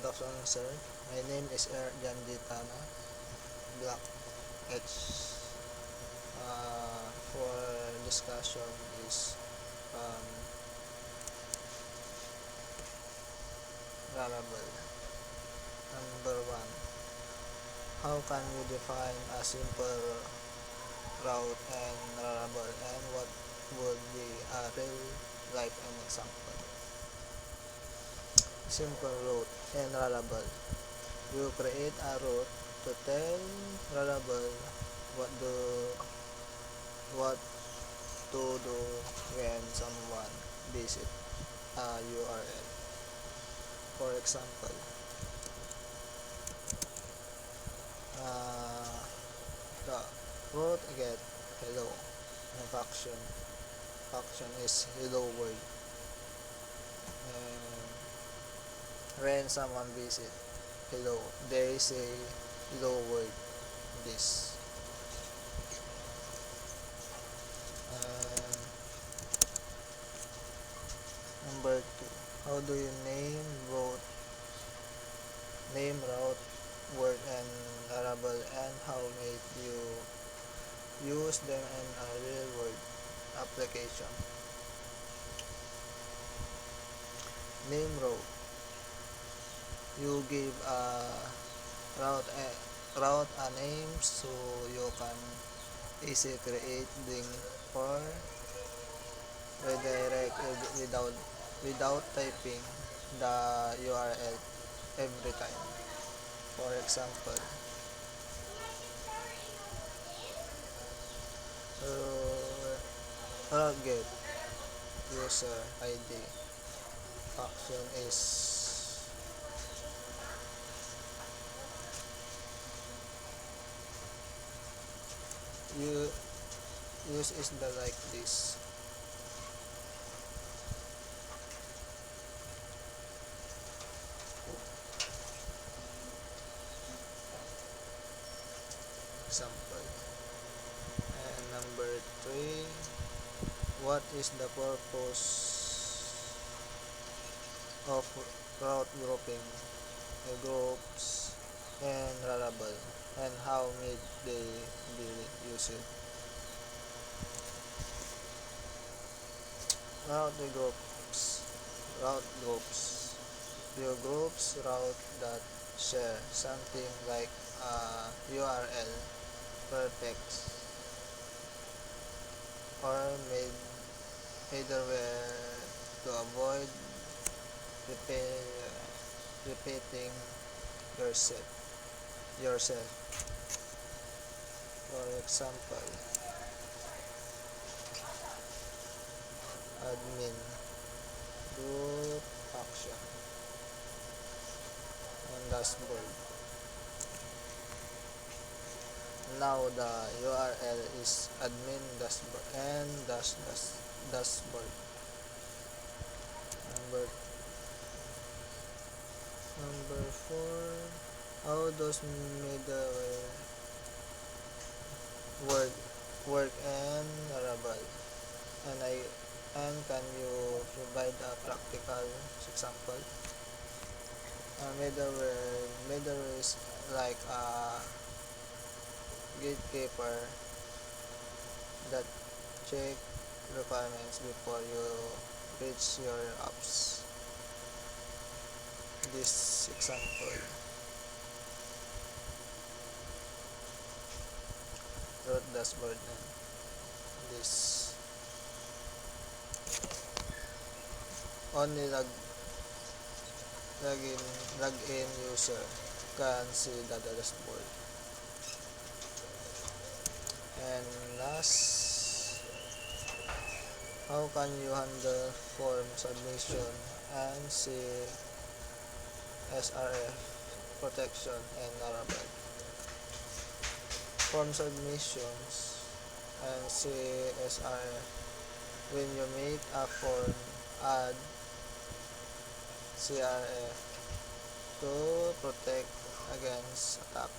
Good afternoon, sir. My name is Jan Ditana, Block H. For discussion is um, Rarable. Number 1. How can you define a simple route and Rarable, and what would be a real life and example? Simple route and Rarable. You create a route to tell Rarable what do what to do when someone visit a URL. For example, the route get hello and function is hello world, and when someone visit hello they say hello world this. And number 2, how do you name route word and variable, and how may you use them in a real world application? Name route. You give a name so you can easily create link or redirect without typing the URL every time. For example, get user ID function is use is the like this. Example. And number 3, what is the purpose of route grouping, groups, and Rarable, and how may they be used? Route groups. Your groups route that share something like a URL, prefix, or middleware to avoid repeating yourself. For example, admin group action and dashboard. Now the URL is admin dashboard and dashboard. Number 4, how does middleware work and Laravel? And can you provide a practical example? Middleware is like a gatekeeper that check requirements before you reach your apps. This example, root dashboard, and this only login user can see the dashboard. And last, how can you handle form submission and SRF protection and Laravel? Form submissions and SRF. When you make a form, add CRF to protect against attack.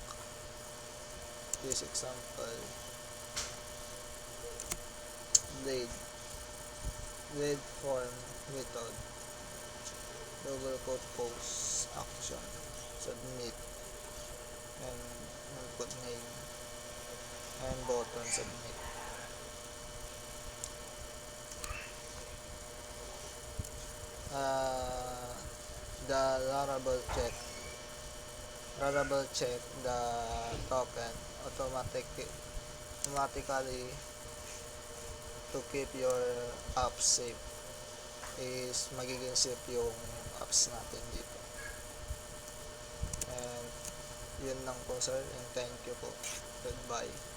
This example, blade form method, double quote post. action, submit, and input name, and button submit. The Laravel check the token automatically to keep your apps safe. Is magiging safe yung apps natin dito. And yun lang po sir, and thank you po. Goodbye.